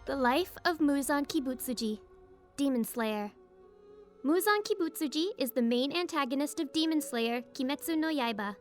The Life of Muzan Kibutsuji, Demon Slayer. Muzan Kibutsuji is the main antagonist of Demon Slayer Kimetsu no Yaiba.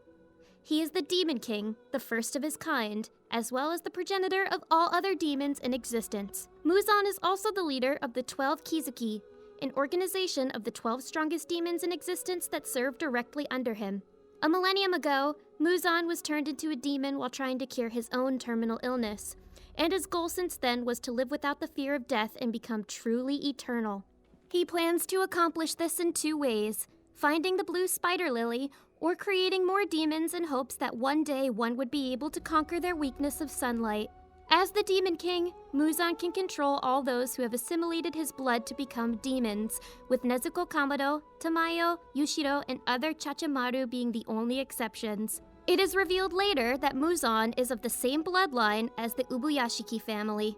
He is the Demon King, the first of his kind, as well as the progenitor of all other demons in existence. Muzan is also the leader of the 12 Kizuki, an organization of the 12 strongest demons in existence that serve directly under him. A millennium ago, Muzan was turned into a demon while trying to cure his own terminal illness, and his goal since then was to live without the fear of death and become truly eternal. He plans to accomplish this in two ways: finding the blue spider lily, or creating more demons in hopes that one day one would be able to conquer their weakness of sunlight. As the Demon King, Muzan can control all those who have assimilated his blood to become demons, with Nezuko Kamado, Tamayo, Yushiro, and other Chachamaru being the only exceptions. It is revealed later that Muzan is of the same bloodline as the Ubuyashiki family.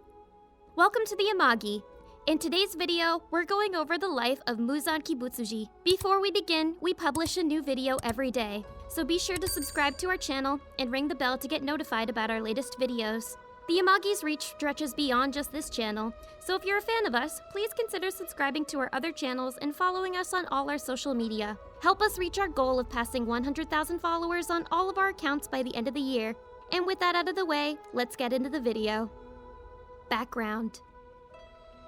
Welcome to the Amagi. In today's video, we're going over the life of Muzan Kibutsuji. Before we begin, we publish a new video every day, so be sure to subscribe to our channel and ring the bell to get notified about our latest videos. The Amagi's reach stretches beyond just this channel, so if you're a fan of us, please consider subscribing to our other channels and following us on all our social media. Help us reach our goal of passing 100,000 followers on all of our accounts by the end of the year. And with that out of the way, let's get into the video. Background.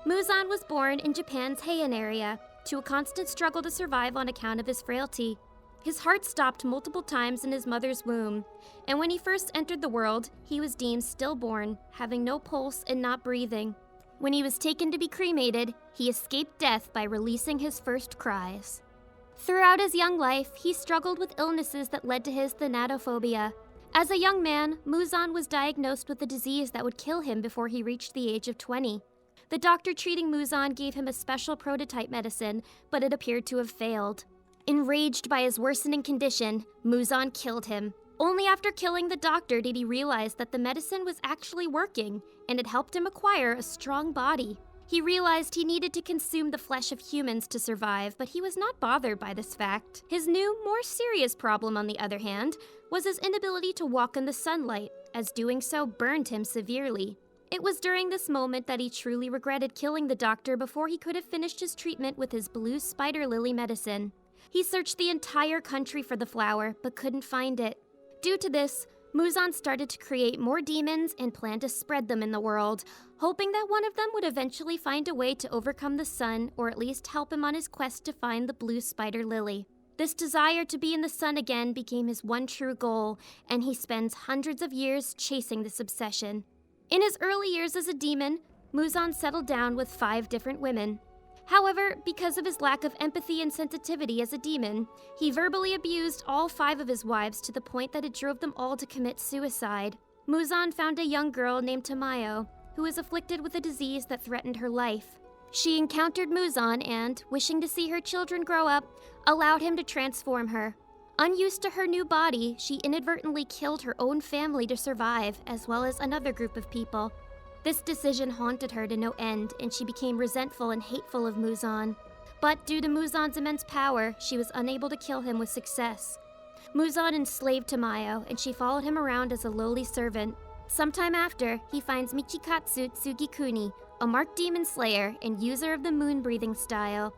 Muzan was born in Japan's Heian area, to a constant struggle to survive on account of his frailty. His heart stopped multiple times in his mother's womb, and when he first entered the world, he was deemed stillborn, having no pulse and not breathing. When he was taken to be cremated, he escaped death by releasing his first cries. Throughout his young life, he struggled with illnesses that led to his thanatophobia. As a young man, Muzan was diagnosed with a disease that would kill him before he reached the age of 20. The doctor treating Muzan gave him a special prototype medicine, but it appeared to have failed. Enraged by his worsening condition, Muzan killed him. Only after killing the doctor did he realize that the medicine was actually working, and it helped him acquire a strong body. He realized he needed to consume the flesh of humans to survive, but he was not bothered by this fact. His new, more serious problem, on the other hand, was his inability to walk in the sunlight, as doing so burned him severely. It was during this moment that he truly regretted killing the doctor before he could have finished his treatment with his blue spider lily medicine. He searched the entire country for the flower, but couldn't find it. Due to this, Muzan started to create more demons and planned to spread them in the world, hoping that one of them would eventually find a way to overcome the sun, or at least help him on his quest to find the blue spider lily. This desire to be in the sun again became his one true goal, and he spends hundreds of years chasing this obsession. In his early years as a demon, Muzan settled down with 5 different women. However, because of his lack of empathy and sensitivity as a demon, he verbally abused all 5 of his wives to the point that it drove them all to commit suicide. Muzan found a young girl named Tamayo, who was afflicted with a disease that threatened her life. She encountered Muzan and, wishing to see her children grow up, allowed him to transform her. Unused to her new body, she inadvertently killed her own family to survive, as well as another group of people. This decision haunted her to no end, and she became resentful and hateful of Muzan. But due to Muzan's immense power, she was unable to kill him with success. Muzan enslaved Tamayo, and she followed him around as a lowly servant. Sometime after, he finds Michikatsu Tsugikuni, a marked demon slayer and user of the moon-breathing style.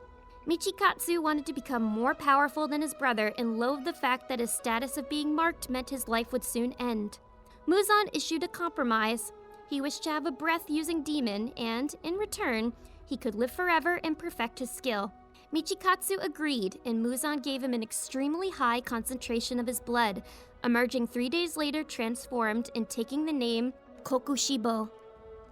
Michikatsu wanted to become more powerful than his brother and loathed the fact that his status of being marked meant his life would soon end. Muzan issued a compromise. He wished to have a breath-using demon, and, in return, he could live forever and perfect his skill. Michikatsu agreed, and Muzan gave him an extremely high concentration of his blood, emerging 3 days later transformed and taking the name Kokushibo.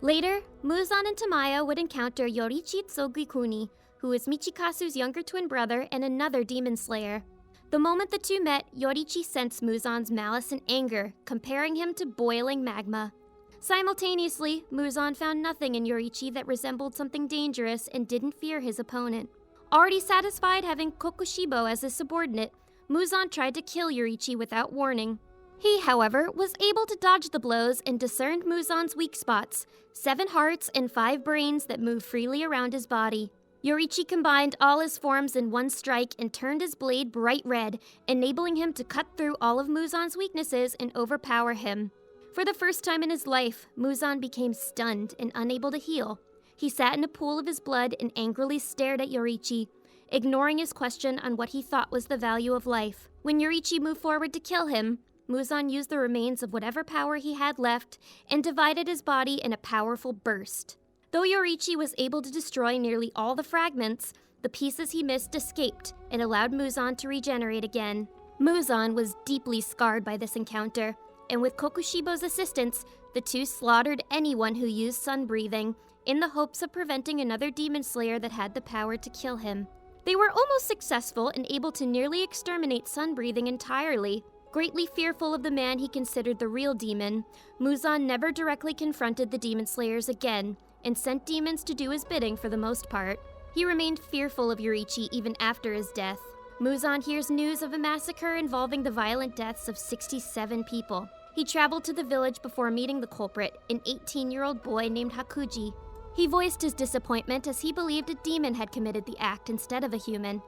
Later, Muzan and Tamayo would encounter Yoriichi Tsugikuni, who is Michikatsu's younger twin brother and another demon slayer. The moment the two met, Yoriichi sensed Muzan's malice and anger, comparing him to boiling magma. Simultaneously, Muzan found nothing in Yoriichi that resembled something dangerous and didn't fear his opponent. Already satisfied having Kokushibo as his subordinate, Muzan tried to kill Yoriichi without warning. He, however, was able to dodge the blows and discerned Muzan's weak spots, 7 hearts and 5 brains that move freely around his body. Yoriichi combined all his forms in one strike and turned his blade bright red, enabling him to cut through all of Muzan's weaknesses and overpower him. For the first time in his life, Muzan became stunned and unable to heal. He sat in a pool of his blood and angrily stared at Yoriichi, ignoring his question on what he thought was the value of life. When Yoriichi moved forward to kill him, Muzan used the remains of whatever power he had left and divided his body in a powerful burst. Though Yoriichi was able to destroy nearly all the fragments, the pieces he missed escaped and allowed Muzan to regenerate again. Muzan was deeply scarred by this encounter, and with Kokushibo's assistance, the two slaughtered anyone who used sun breathing in the hopes of preventing another demon slayer that had the power to kill him. They were almost successful and able to nearly exterminate sun breathing entirely. Greatly fearful of the man he considered the real demon, Muzan never directly confronted the demon slayers again, and sent demons to do his bidding for the most part. He remained fearful of Yoriichi even after his death. Muzan hears news of a massacre involving the violent deaths of 67 people. He traveled to the village before meeting the culprit, an 18-year-old boy named Hakuji. He voiced his disappointment as he believed a demon had committed the act instead of a human.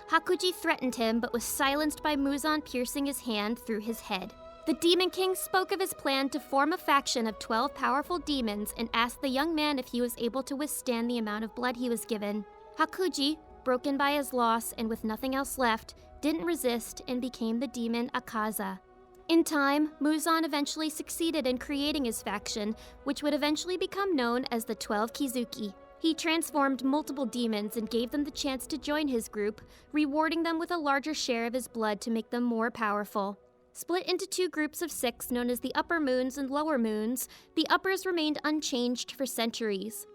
Hakuji threatened him but was silenced by Muzan piercing his hand through his head. The Demon King spoke of his plan to form a faction of 12 powerful demons and asked the young man if he was able to withstand the amount of blood he was given. Hakuji, broken by his loss and with nothing else left, didn't resist and became the demon Akaza. In time, Muzan eventually succeeded in creating his faction, which would eventually become known as the 12 Kizuki. He transformed multiple demons and gave them the chance to join his group, rewarding them with a larger share of his blood to make them more powerful. Split into two groups of 6 known as the Upper Moons and Lower Moons, the Uppers remained unchanged for centuries.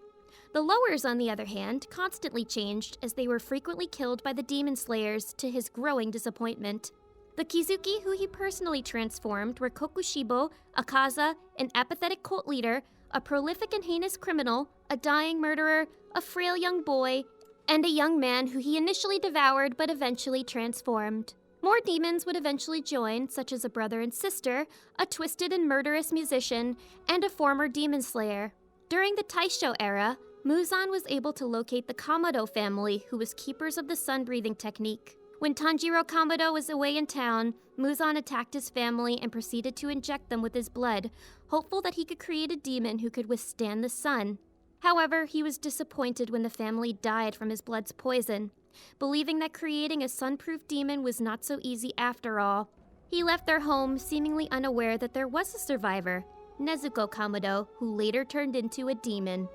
The Lowers, on the other hand, constantly changed as they were frequently killed by the Demon Slayers to his growing disappointment. The Kizuki who he personally transformed were Kokushibo, Akaza, an apathetic cult leader, a prolific and heinous criminal, a dying murderer, a frail young boy, and a young man who he initially devoured but eventually transformed. More demons would eventually join, such as a brother and sister, a twisted and murderous musician, and a former demon slayer. During the Taisho era, Muzan was able to locate the Kamado family, who was keepers of the sun-breathing technique. When Tanjiro Kamado was away in town, Muzan attacked his family and proceeded to inject them with his blood, hopeful that he could create a demon who could withstand the sun. However, he was disappointed when the family died from his blood's poison. Believing that creating a sun-proof demon was not so easy after all, he left their home seemingly unaware that there was a survivor, Nezuko Kamado, who later turned into a demon.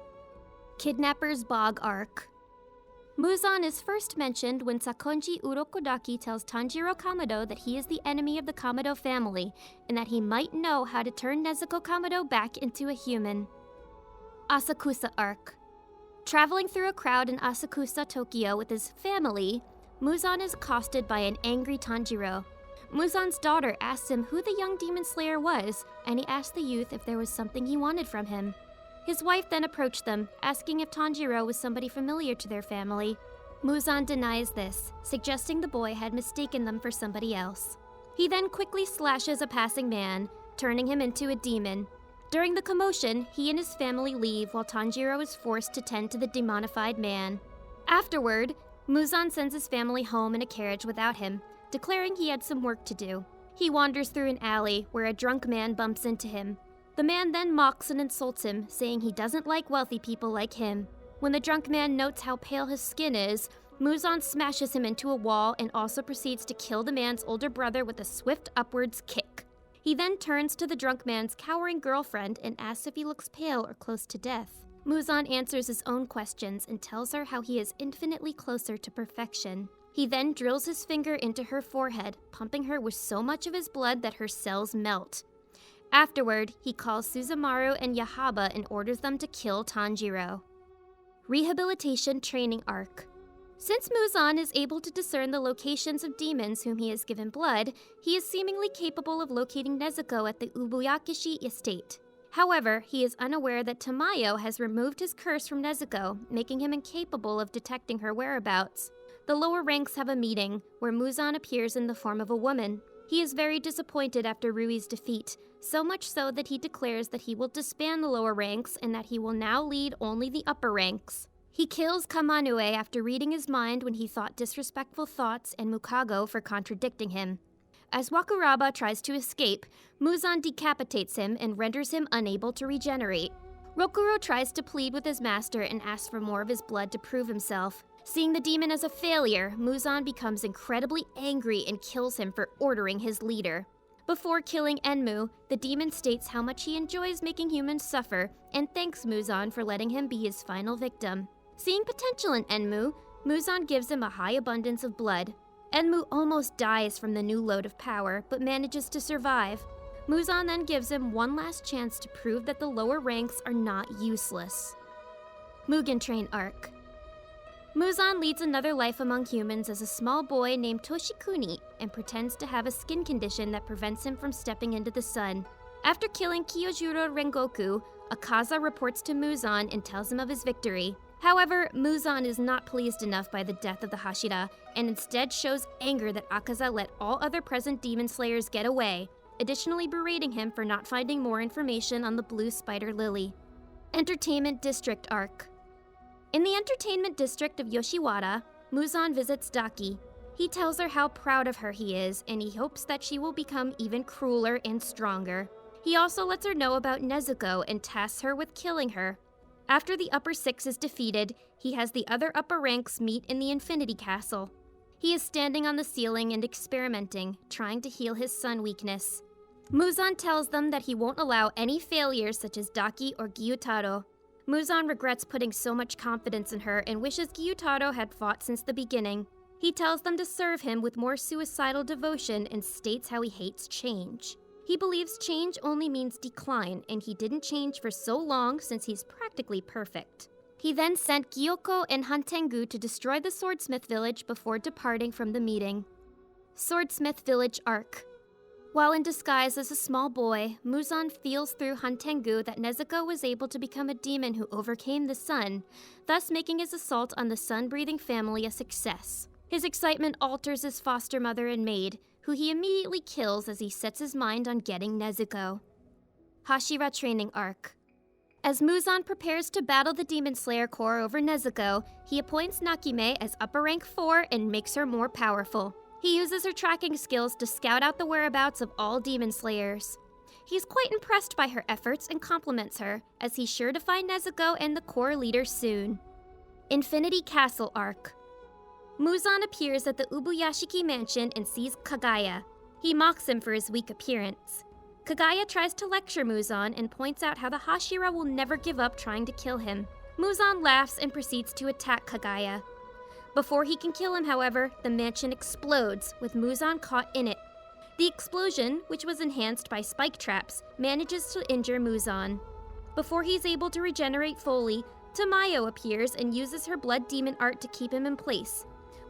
Kidnapper's Bog Arc. Muzan is first mentioned when Sakonji Urokodaki tells Tanjiro Kamado that he is the enemy of the Kamado family and that he might know how to turn Nezuko Kamado back into a human. Asakusa Arc. Traveling through a crowd in Asakusa, Tokyo with his family, Muzan is accosted by an angry Tanjiro. Muzan's daughter asks him who the young demon slayer was, and he asks the youth if there was something he wanted from him. His wife then approached them, asking if Tanjiro was somebody familiar to their family. Muzan denies this, suggesting the boy had mistaken them for somebody else. He then quickly slashes a passing man, turning him into a demon. During the commotion, he and his family leave while Tanjiro is forced to tend to the demonified man. Afterward, Muzan sends his family home in a carriage without him, declaring he had some work to do. He wanders through an alley where a drunk man bumps into him. The man then mocks and insults him, saying he doesn't like wealthy people like him. When the drunk man notes how pale his skin is, Muzan smashes him into a wall and also proceeds to kill the man's older brother with a swift upwards kick. He then turns to the drunk man's cowering girlfriend and asks if he looks pale or close to death. Muzan answers his own questions and tells her how he is infinitely closer to perfection. He then drills his finger into her forehead, pumping her with so much of his blood that her cells melt. Afterward, he calls Suzumaru and Yaiba and orders them to kill Tanjiro. Rehabilitation Training Arc. Since Muzan is able to discern the locations of demons whom he has given blood, he is seemingly capable of locating Nezuko at the Ubuyashiki estate. However, he is unaware that Tamayo has removed his curse from Nezuko, making him incapable of detecting her whereabouts. The lower ranks have a meeting, where Muzan appears in the form of a woman. He is very disappointed after Rui's defeat, so much so that he declares that he will disband the lower ranks and that he will now lead only the upper ranks. He kills Kamanue after reading his mind when he thought disrespectful thoughts and Mukago for contradicting him. As Wakuraba tries to escape, Muzan decapitates him and renders him unable to regenerate. Rokuro tries to plead with his master and asks for more of his blood to prove himself. Seeing the demon as a failure, Muzan becomes incredibly angry and kills him for ordering his leader. Before killing Enmu, the demon states how much he enjoys making humans suffer and thanks Muzan for letting him be his final victim. Seeing potential in Enmu, Muzan gives him a high abundance of blood. Enmu almost dies from the new load of power, but manages to survive. Muzan then gives him one last chance to prove that the lower ranks are not useless. Mugen Train Arc. Muzan leads another life among humans as a small boy named Toshikuni and pretends to have a skin condition that prevents him from stepping into the sun. After killing Kyojuro Rengoku, Akaza reports to Muzan and tells him of his victory. However, Muzan is not pleased enough by the death of the Hashira, and instead shows anger that Akaza let all other present demon slayers get away, additionally berating him for not finding more information on the blue spider lily. Entertainment District Arc. In the entertainment district of Yoshiwara, Muzan visits Daki. He tells her how proud of her he is, and he hopes that she will become even crueler and stronger. He also lets her know about Nezuko and tasks her with killing her. After the upper six is defeated, he has the other upper ranks meet in the Infinity Castle. He is standing on the ceiling and experimenting, trying to heal his sun weakness. Muzan tells them that he won't allow any failures such as Daki or Gyutaro. Muzan regrets putting so much confidence in her and wishes Gyutaro had fought since the beginning. He tells them to serve him with more suicidal devotion and states how he hates change. He believes change only means decline, and he didn't change for so long since he's practically perfect. He then sent Gyoko and Hantengu to destroy the Swordsmith Village before departing from the meeting. Swordsmith Village Arc. While in disguise as a small boy, Muzan feels through Hantengu that Nezuko was able to become a demon who overcame the sun, thus making his assault on the sun-breathing family a success. His excitement alters his foster mother and maid, who he immediately kills as he sets his mind on getting Nezuko. Hashira Training Arc. As Muzan prepares to battle the Demon Slayer Corps over Nezuko, he appoints Nakime as upper rank 4 and makes her more powerful. He uses her tracking skills to scout out the whereabouts of all Demon Slayers. He's quite impressed by her efforts and compliments her, as he's sure to find Nezuko and the Corps leader soon. Infinity Castle Arc. Muzan appears at the Ubuyashiki mansion and sees Kagaya. He mocks him for his weak appearance. Kagaya tries to lecture Muzan and points out how the Hashira will never give up trying to kill him. Muzan laughs and proceeds to attack Kagaya. Before he can kill him, however, the mansion explodes, with Muzan caught in it. The explosion, which was enhanced by spike traps, manages to injure Muzan. Before he's able to regenerate fully, Tamayo appears and uses her blood demon art to keep him in place,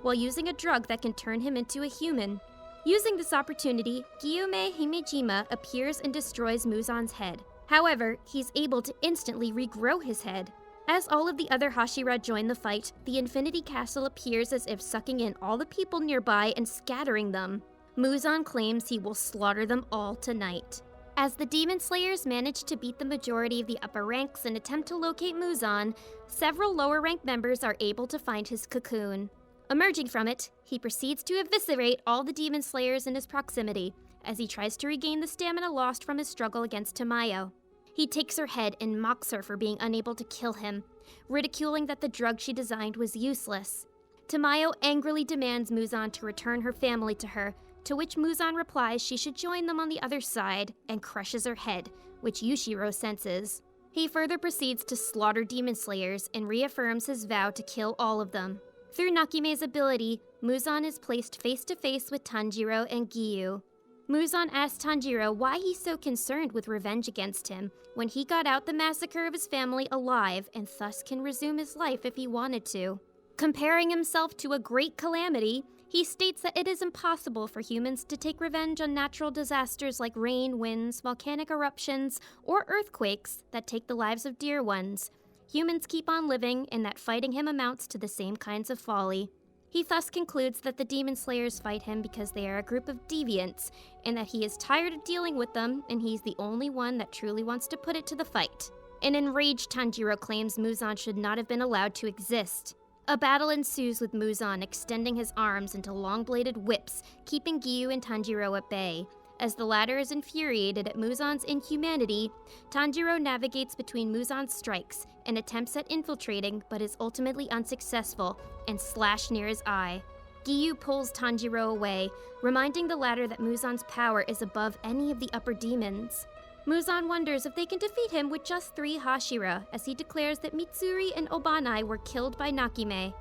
while using a drug that can turn him into a human. Using this opportunity, Gyume Himejima appears and destroys Muzan's head. However, he's able to instantly regrow his head. As all of the other Hashira join the fight, the Infinity Castle appears as if sucking in all the people nearby and scattering them. Muzan claims he will slaughter them all tonight. As the Demon Slayers manage to beat the majority of the upper ranks and attempt to locate Muzan, several lower rank members are able to find his cocoon. Emerging from it, he proceeds to eviscerate all the Demon Slayers in his proximity, as he tries to regain the stamina lost from his struggle against Tamayo. He takes her head and mocks her for being unable to kill him, ridiculing that the drug she designed was useless. Tamayo angrily demands Muzan to return her family to her, to which Muzan replies she should join them on the other side, and crushes her head, which Yushiro senses. He further proceeds to slaughter Demon Slayers and reaffirms his vow to kill all of them. Through Nakime's ability, Muzan is placed face-to-face with Tanjiro and Giyu. Muzan asks Tanjiro why he's so concerned with revenge against him when he got out the massacre of his family alive and thus can resume his life if he wanted to. Comparing himself to a great calamity, he states that it is impossible for humans to take revenge on natural disasters like rain, winds, volcanic eruptions, or earthquakes that take the lives of dear ones. Humans keep on living, and that fighting him amounts to the same kinds of folly. He thus concludes that the Demon Slayers fight him because they are a group of deviants, and that he is tired of dealing with them, and he's the only one that truly wants to put it to the fight. An enraged Tanjiro claims Muzan should not have been allowed to exist. A battle ensues with Muzan extending his arms into long-bladed whips, keeping Giyu and Tanjiro at bay. As the latter is infuriated at Muzan's inhumanity, Tanjiro navigates between Muzan's strikes and attempts at infiltrating but is ultimately unsuccessful and slashed near his eye. Giyu pulls Tanjiro away, reminding the latter that Muzan's power is above any of the upper demons. Muzan wonders if they can defeat him with just 3 Hashira, as he declares that Mitsuri and Obanai were killed by Nakime.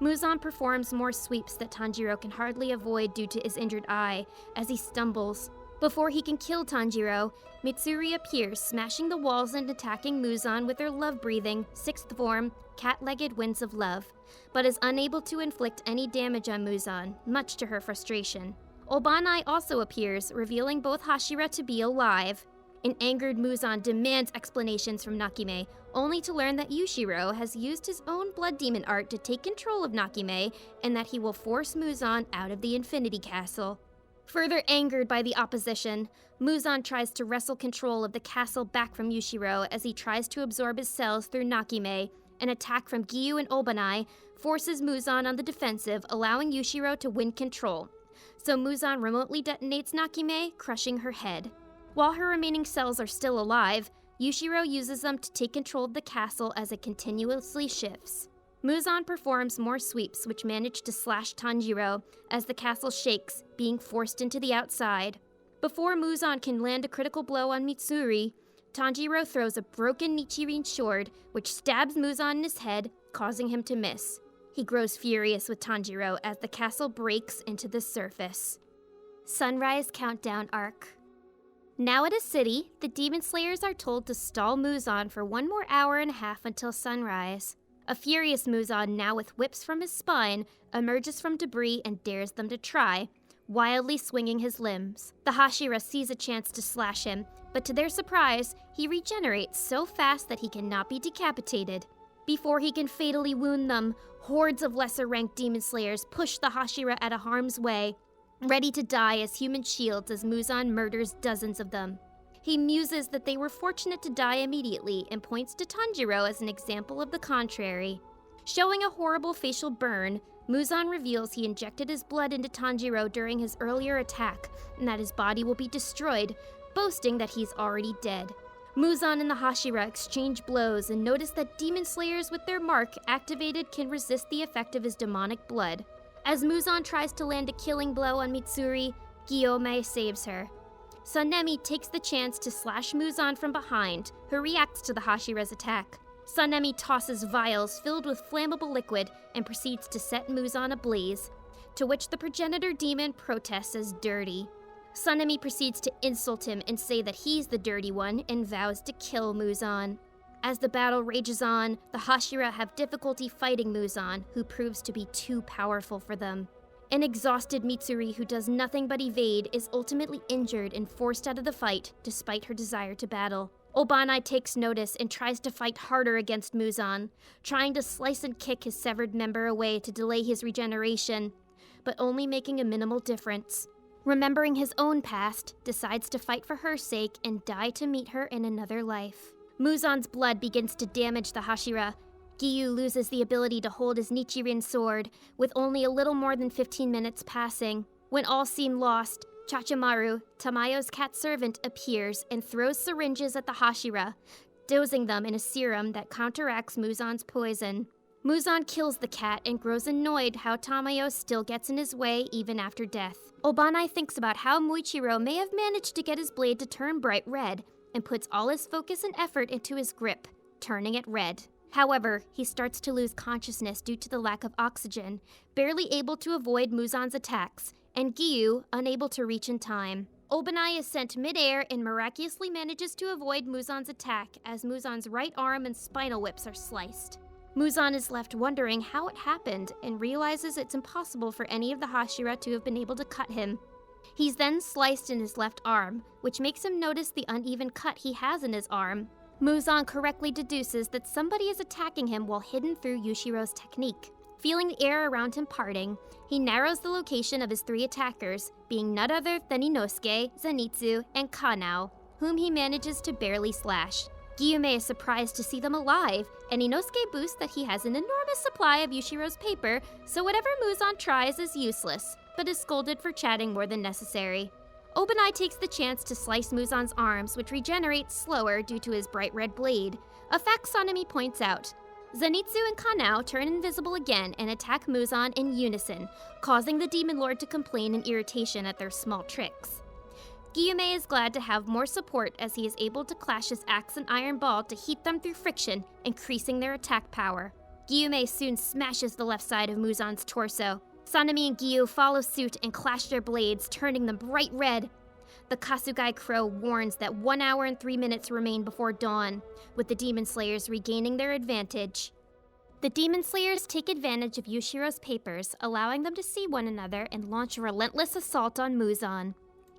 Muzan performs more sweeps that Tanjiro can hardly avoid due to his injured eye, as he stumbles. Before he can kill Tanjiro, Mitsuri appears, smashing the walls and attacking Muzan with her love-breathing, 6th form, cat-legged winds of love, but is unable to inflict any damage on Muzan, much to her frustration. Obanai also appears, revealing both Hashira to be alive. An angered Muzan demands explanations from Nakime, only to learn that Yushiro has used his own blood demon art to take control of Nakime, and that he will force Muzan out of the Infinity Castle. Further angered by the opposition, Muzan tries to wrestle control of the castle back from Yushiro as he tries to absorb his cells through Nakime. An attack from Giyu and Obanai forces Muzan on the defensive, allowing Yushiro to win control. So Muzan remotely detonates Nakime, crushing her head. While her remaining cells are still alive, Yushiro uses them to take control of the castle as it continuously shifts. Muzan performs more sweeps which manage to slash Tanjiro as the castle shakes, being forced into the outside. Before Muzan can land a critical blow on Mitsuri, Tanjiro throws a broken Nichirin sword which stabs Muzan in his head, causing him to miss. He grows furious with Tanjiro as the castle breaks into the surface. Sunrise Countdown Arc. Now at a city, the Demon Slayers are told to stall Muzan for 1 more hour and a half until sunrise. A furious Muzan, now with whips from his spine, emerges from debris and dares them to try, wildly swinging his limbs. The Hashira sees a chance to slash him, but to their surprise, he regenerates so fast that he cannot be decapitated. Before he can fatally wound them, hordes of lesser-ranked Demon Slayers push the Hashira out of harm's way, ready to die as human shields as Muzan murders dozens of them. He muses that they were fortunate to die immediately and points to Tanjiro as an example of the contrary. Showing a horrible facial burn, Muzan reveals he injected his blood into Tanjiro during his earlier attack and that his body will be destroyed, boasting that he's already dead. Muzan and the Hashira exchange blows and notice that Demon Slayers with their mark activated can resist the effect of his demonic blood. As Muzan tries to land a killing blow on Mitsuri, Gyomei saves her. Sanemi takes the chance to slash Muzan from behind, who reacts to the Hashira's attack. Sanemi tosses vials filled with flammable liquid and proceeds to set Muzan ablaze, to which the progenitor demon protests as dirty. Sanemi proceeds to insult him and say that he's the dirty one and vows to kill Muzan. As the battle rages on, the Hashira have difficulty fighting Muzan, who proves to be too powerful for them. An exhausted Mitsuri who does nothing but evade is ultimately injured and forced out of the fight, despite her desire to battle. Obanai takes notice and tries to fight harder against Muzan, trying to slice and kick his severed member away to delay his regeneration, but only making a minimal difference. Remembering his own past, decides to fight for her sake and die to meet her in another life. Muzan's blood begins to damage the Hashira. Giyu loses the ability to hold his Nichirin sword, with only a little more than 15 minutes passing. When all seem lost, Chachamaru, Tamayo's cat servant, appears and throws syringes at the Hashira, dosing them in a serum that counteracts Muzan's poison. Muzan kills the cat and grows annoyed how Tamayo still gets in his way even after death. Obanai thinks about how Muichiro may have managed to get his blade to turn bright red, and puts all his focus and effort into his grip, turning it red. However, he starts to lose consciousness due to the lack of oxygen, barely able to avoid Muzan's attacks, and Giyu unable to reach in time. Obanai is sent mid-air and miraculously manages to avoid Muzan's attack as Muzan's right arm and spinal whips are sliced. Muzan is left wondering how it happened and realizes it's impossible for any of the Hashira to have been able to cut him. He's then sliced in his left arm, which makes him notice the uneven cut he has in his arm. Muzan correctly deduces that somebody is attacking him while hidden through Yushiro's technique. Feeling the air around him parting, he narrows the location of his 3 attackers, being none other than Inosuke, Zenitsu, and Kanao, whom he manages to barely slash. Guillaume is surprised to see them alive, and Inosuke boasts that he has an enormous supply of Yushiro's paper, so whatever Muzan tries is useless, but is scolded for chatting more than necessary. Obanai takes the chance to slice Muzan's arms, which regenerates slower due to his bright red blade, a fact Sanemi points out. Zenitsu and Kanao turn invisible again and attack Muzan in unison, causing the Demon Lord to complain in irritation at their small tricks. Guillaume is glad to have more support as he is able to clash his axe and iron ball to heat them through friction, increasing their attack power. Guillaume soon smashes the left side of Muzan's torso. Sanemi and Gyu follow suit and clash their blades, turning them bright red. The Kasugai Crow warns that 1 hour and 3 minutes remain before dawn, with the Demon Slayers regaining their advantage. The Demon Slayers take advantage of Yushiro's papers, allowing them to see one another and launch a relentless assault on Muzan.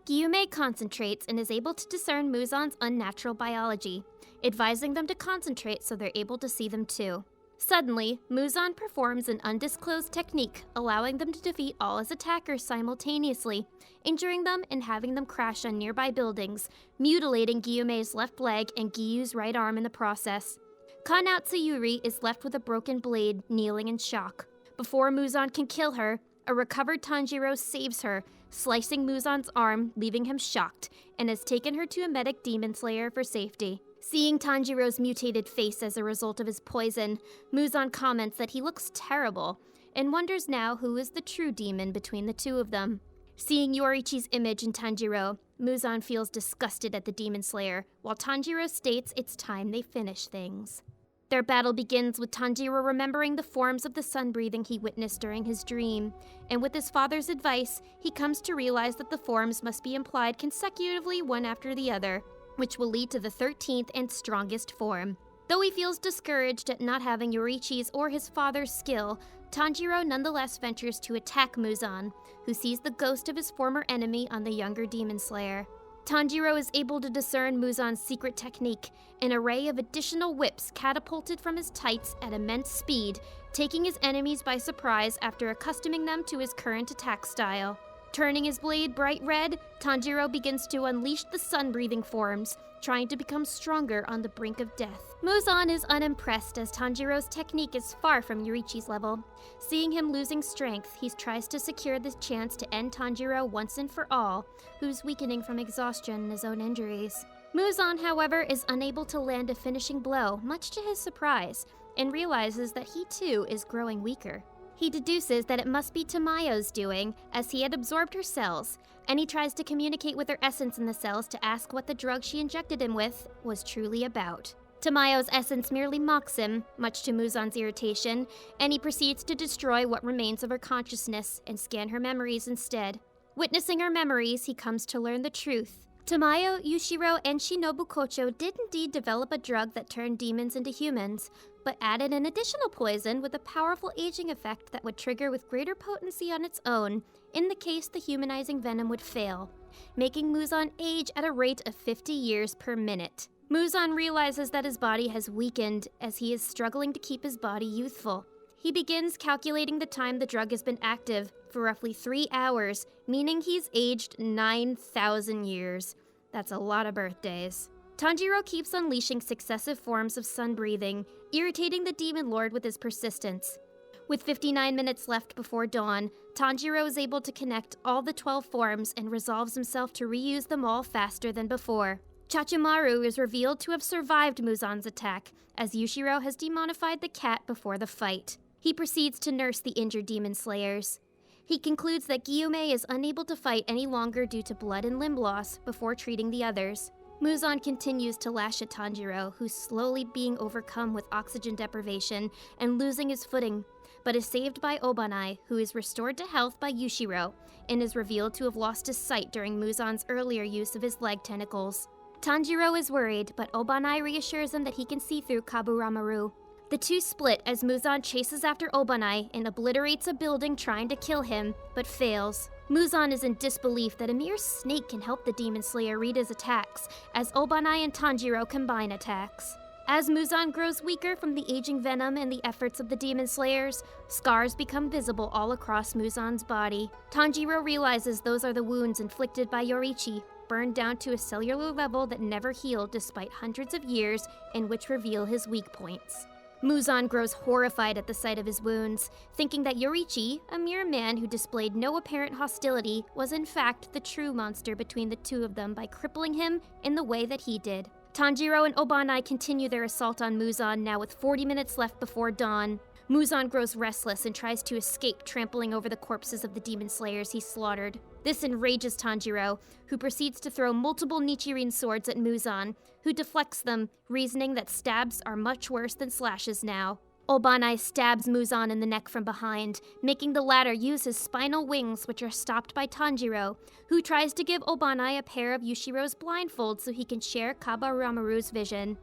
Guillaume concentrates and is able to discern Muzan's unnatural biology, advising them to concentrate so they're able to see them too. Suddenly, Muzan performs an undisclosed technique, allowing them to defeat all his attackers simultaneously, injuring them and having them crash on nearby buildings, mutilating Guillaume's left leg and Gyu's right arm in the process. Kanao Tsuyuri is left with a broken blade, kneeling in shock. Before Muzan can kill her, a recovered Tanjiro saves her, slicing Muzan's arm, leaving him shocked, and has taken her to a medic demon slayer for safety. Seeing Tanjiro's mutated face as a result of his poison, Muzan comments that he looks terrible, and wonders now who is the true demon between the two of them. Seeing Yorichi's image in Tanjiro, Muzan feels disgusted at the demon slayer, while Tanjiro states it's time they finish things. Their battle begins with Tanjiro remembering the forms of the sun-breathing he witnessed during his dream, and with his father's advice, he comes to realize that the forms must be implied consecutively one after the other, which will lead to the 13th and strongest form. Though he feels discouraged at not having Yorichi's or his father's skill, Tanjiro nonetheless ventures to attack Muzan, who sees the ghost of his former enemy on the younger demon slayer. Tanjiro is able to discern Muzan's secret technique, an array of additional whips catapulted from his tights at immense speed, taking his enemies by surprise after accustoming them to his current attack style. Turning his blade bright red, Tanjiro begins to unleash the sun-breathing forms, trying to become stronger on the brink of death. Muzan is unimpressed as Tanjiro's technique is far from Yorichi's level. Seeing him losing strength, he tries to secure the chance to end Tanjiro once and for all, who's weakening from exhaustion and his own injuries. Muzan, however, is unable to land a finishing blow, much to his surprise, and realizes that he too is growing weaker. He deduces that it must be Tamayo's doing, as he had absorbed her cells, and he tries to communicate with her essence in the cells to ask what the drug she injected him with was truly about. Tamayo's essence merely mocks him, much to Muzan's irritation, and he proceeds to destroy what remains of her consciousness and scan her memories instead. Witnessing her memories, he comes to learn the truth. Tamayo, Yushiro, and Shinobu Kocho did indeed develop a drug that turned demons into humans, but added an additional poison with a powerful aging effect that would trigger with greater potency on its own, in the case the humanizing venom would fail, making Muzan age at a rate of 50 years per minute. Muzan realizes that his body has weakened as he is struggling to keep his body youthful. He begins calculating the time the drug has been active for roughly 3 hours, meaning he's aged 9,000 years. That's a lot of birthdays. Tanjiro keeps unleashing successive forms of sun-breathing, irritating the Demon Lord with his persistence. With 59 minutes left before dawn, Tanjiro is able to connect all the 12 forms and resolves himself to reuse them all faster than before. Chachamaru is revealed to have survived Muzan's attack, as Yushiro has demonified the cat before the fight. He proceeds to nurse the injured demon slayers. He concludes that Guillaume is unable to fight any longer due to blood and limb loss before treating the others. Muzan continues to lash at Tanjiro, who's slowly being overcome with oxygen deprivation and losing his footing, but is saved by Obanai, who is restored to health by Yushiro, and is revealed to have lost his sight during Muzan's earlier use of his leg tentacles. Tanjiro is worried, but Obanai reassures him that he can see through Kaburamaru. The two split as Muzan chases after Obanai and obliterates a building trying to kill him, but fails. Muzan is in disbelief that a mere snake can help the Demon Slayer read his attacks, as Obanai and Tanjiro combine attacks. As Muzan grows weaker from the aging venom and the efforts of the Demon Slayers, scars become visible all across Muzan's body. Tanjiro realizes those are the wounds inflicted by Yorichi, burned down to a cellular level that never healed despite hundreds of years, and which reveal his weak points. Muzan grows horrified at the sight of his wounds, thinking that Yoriichi, a mere man who displayed no apparent hostility, was in fact the true monster between the two of them by crippling him in the way that he did. Tanjiro and Obanai continue their assault on Muzan now with 40 minutes left before dawn. Muzan grows restless and tries to escape, trampling over the corpses of the demon slayers he slaughtered. This enrages Tanjiro, who proceeds to throw multiple Nichirin swords at Muzan, who deflects them, reasoning that stabs are much worse than slashes now. Obanai stabs Muzan in the neck from behind, making the latter use his spinal wings, which are stopped by Tanjiro, who tries to give Obanai a pair of Yushiro's blindfolds so he can share Kaburamaru's vision.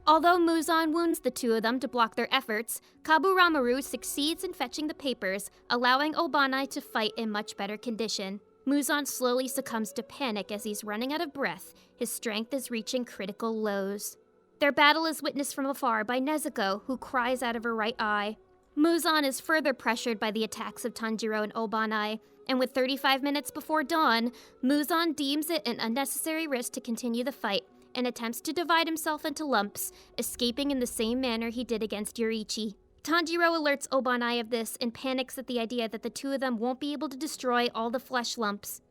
Although Muzan wounds the two of them to block their efforts, Kaburamaru succeeds in fetching the papers, allowing Obanai to fight in much better condition. Muzan slowly succumbs to panic as he's running out of breath. His strength is reaching critical lows. Their battle is witnessed from afar by Nezuko, who cries out of her right eye. Muzan is further pressured by the attacks of Tanjiro and Obanai, and with 35 minutes before dawn, Muzan deems it an unnecessary risk to continue the fight, and attempts to divide himself into lumps, escaping in the same manner he did against Yoriichi. Tanjiro alerts Obanai of this and panics at the idea that the two of them won't be able to destroy all the flesh lumps.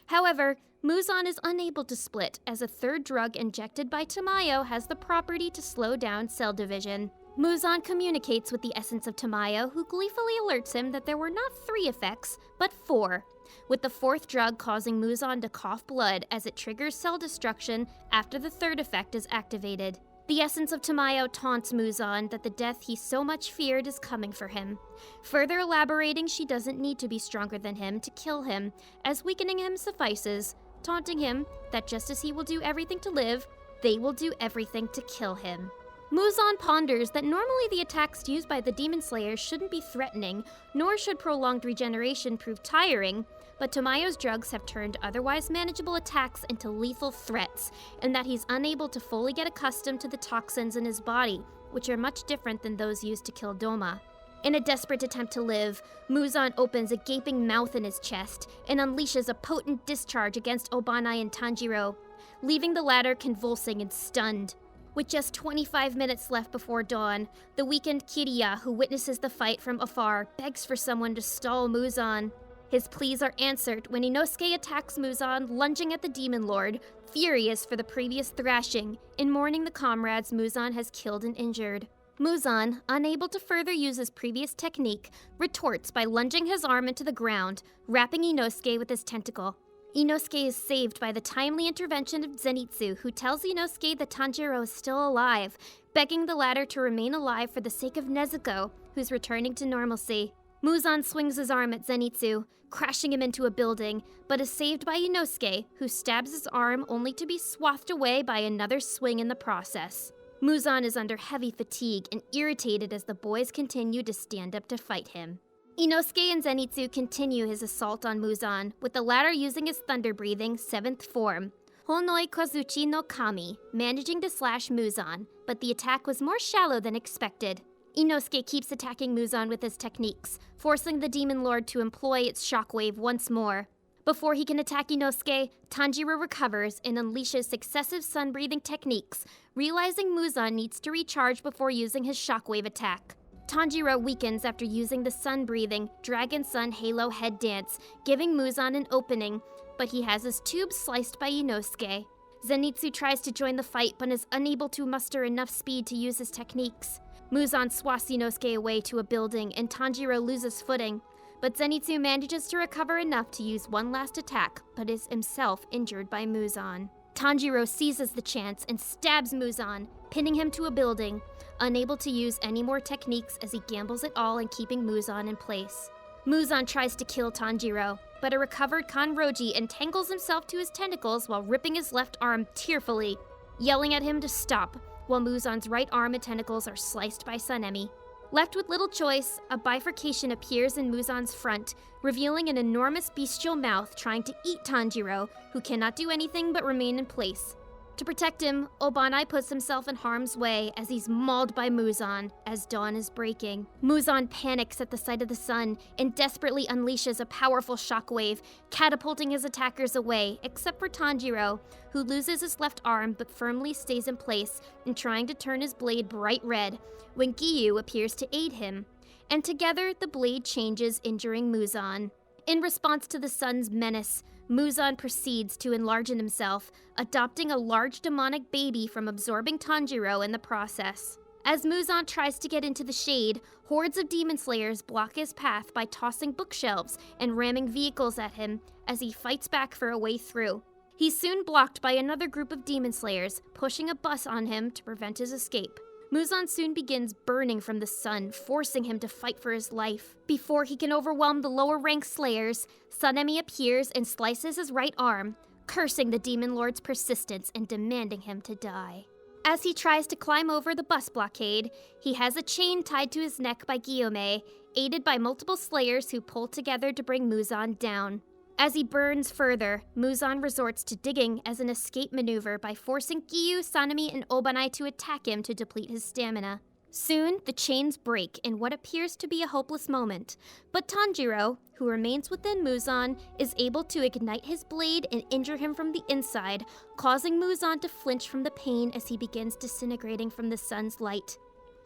However, Muzan is unable to split, as a third drug injected by Tamayo has the property to slow down cell division. Muzan communicates with the essence of Tamayo, who gleefully alerts him that there were not 3 effects, but 4, with the 4th drug causing Muzan to cough blood as it triggers cell destruction after the 3rd effect is activated. The essence of Tamayo taunts Muzan that the death he so much feared is coming for him, further elaborating she doesn't need to be stronger than him to kill him, as weakening him suffices, taunting him that just as he will do everything to live, they will do everything to kill him. Muzan ponders that normally the attacks used by the Demon Slayers shouldn't be threatening, nor should prolonged regeneration prove tiring, but Tamayo's drugs have turned otherwise manageable attacks into lethal threats, and that he's unable to fully get accustomed to the toxins in his body, which are much different than those used to kill Doma. In a desperate attempt to live, Muzan opens a gaping mouth in his chest and unleashes a potent discharge against Obanai and Tanjiro, leaving the latter convulsing and stunned. With just 25 minutes left before dawn, the weakened Kiriya, who witnesses the fight from afar, begs for someone to stall Muzan. His pleas are answered when Inosuke attacks Muzan, lunging at the Demon Lord, furious for the previous thrashing, and mourning the comrades Muzan has killed and injured. Muzan, unable to further use his previous technique, retorts by lunging his arm into the ground, wrapping Inosuke with his tentacle. Inosuke is saved by the timely intervention of Zenitsu, who tells Inosuke that Tanjiro is still alive, begging the latter to remain alive for the sake of Nezuko, who's returning to normalcy. Muzan swings his arm at Zenitsu, crashing him into a building, but is saved by Inosuke, who stabs his arm only to be swathed away by another swing in the process. Muzan is under heavy fatigue and irritated as the boys continue to stand up to fight him. Inosuke and Zenitsu continue his assault on Muzan, with the latter using his thunder-breathing 7th form, Honoi Kozuchi no Kami, managing to slash Muzan, but the attack was more shallow than expected. Inosuke keeps attacking Muzan with his techniques, forcing the Demon Lord to employ its shockwave once more. Before he can attack Inosuke, Tanjiro recovers and unleashes successive sun-breathing techniques, realizing Muzan needs to recharge before using his shockwave attack. Tanjiro weakens after using the sun-breathing Dragon Sun Halo head dance, giving Muzan an opening, but he has his tube sliced by Inosuke. Zenitsu tries to join the fight but is unable to muster enough speed to use his techniques. Muzan swats Inosuke away to a building and Tanjiro loses footing, but Zenitsu manages to recover enough to use one last attack, but is himself injured by Muzan. Tanjiro seizes the chance and stabs Muzan, pinning him to a building, unable to use any more techniques as he gambles it all in keeping Muzan in place. Muzan tries to kill Tanjiro, but a recovered Kanroji entangles himself to his tentacles while ripping his left arm tearfully, yelling at him to stop, while Muzan's right arm and tentacles are sliced by Sanemi. Left with little choice, a bifurcation appears in Muzan's front, revealing an enormous bestial mouth trying to eat Tanjiro, who cannot do anything but remain in place. To protect him, Obanai puts himself in harm's way as he's mauled by Muzan as dawn is breaking. Muzan panics at the sight of the sun and desperately unleashes a powerful shockwave, catapulting his attackers away, except for Tanjiro, who loses his left arm but firmly stays in place and trying to turn his blade bright red when Giyu appears to aid him. And together, the blade changes, injuring Muzan. In response to the sun's menace, Muzan proceeds to enlarge himself, adopting a large demonic baby from absorbing Tanjiro in the process. As Muzan tries to get into the shade, hordes of demon slayers block his path by tossing bookshelves and ramming vehicles at him as he fights back for a way through. He's soon blocked by another group of demon slayers, pushing a bus on him to prevent his escape. Muzan soon begins burning from the sun, forcing him to fight for his life. Before he can overwhelm the lower-ranked slayers, Sanemi appears and slices his right arm, cursing the Demon Lord's persistence and demanding him to die. As he tries to climb over the bus blockade, he has a chain tied to his neck by Guillaume, aided by multiple slayers who pull together to bring Muzan down. As he burns further, Muzan resorts to digging as an escape maneuver by forcing Giyu, Sanemi, and Obanai to attack him to deplete his stamina. Soon, the chains break in what appears to be a hopeless moment, but Tanjiro, who remains within Muzan, is able to ignite his blade and injure him from the inside, causing Muzan to flinch from the pain as he begins disintegrating from the sun's light.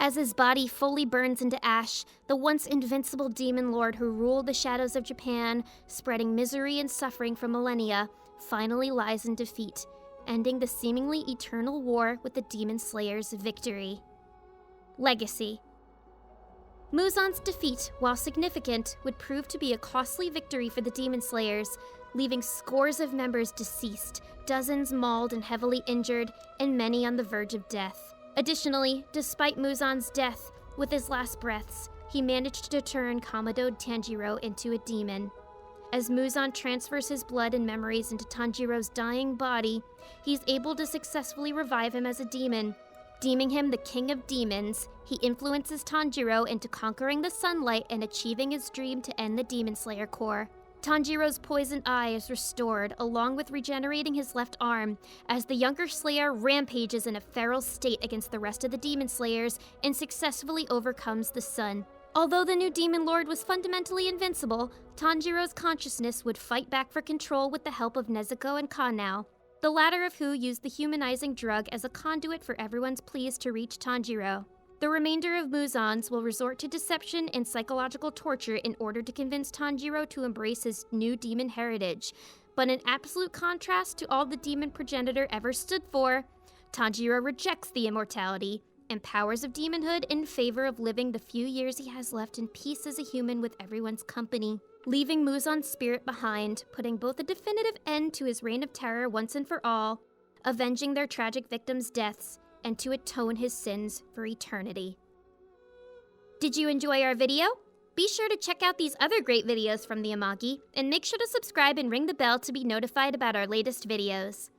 As his body fully burns into ash, the once invincible demon lord who ruled the shadows of Japan, spreading misery and suffering for millennia, finally lies in defeat, ending the seemingly eternal war with the demon slayer's victory. Legacy. Muzan's defeat, while significant, would prove to be a costly victory for the demon slayers, leaving scores of members deceased, dozens mauled and heavily injured, and many on the verge of death. Additionally, despite Muzan's death, with his last breaths, he managed to turn Kamado Tanjiro into a demon. As Muzan transfers his blood and memories into Tanjiro's dying body, he's able to successfully revive him as a demon. Deeming him the king of demons, he influences Tanjiro into conquering the sunlight and achieving his dream to end the Demon Slayer Corps. Tanjiro's poisoned eye is restored, along with regenerating his left arm, as the younger Slayer rampages in a feral state against the rest of the Demon Slayers and successfully overcomes the sun. Although the new Demon Lord was fundamentally invincible, Tanjiro's consciousness would fight back for control with the help of Nezuko and Kanao, the latter of who used the humanizing drug as a conduit for everyone's pleas to reach Tanjiro. The remainder of Muzan's will resort to deception and psychological torture in order to convince Tanjiro to embrace his new demon heritage. But in absolute contrast to all the demon progenitor ever stood for, Tanjiro rejects the immortality and powers of demonhood in favor of living the few years he has left in peace as a human with everyone's company, leaving Muzan's spirit behind, putting both a definitive end to his reign of terror once and for all, avenging their tragic victims' deaths, and to atone his sins for eternity. Did you enjoy our video? Be sure to check out these other great videos from the Amagi, and make sure to subscribe and ring the bell to be notified about our latest videos.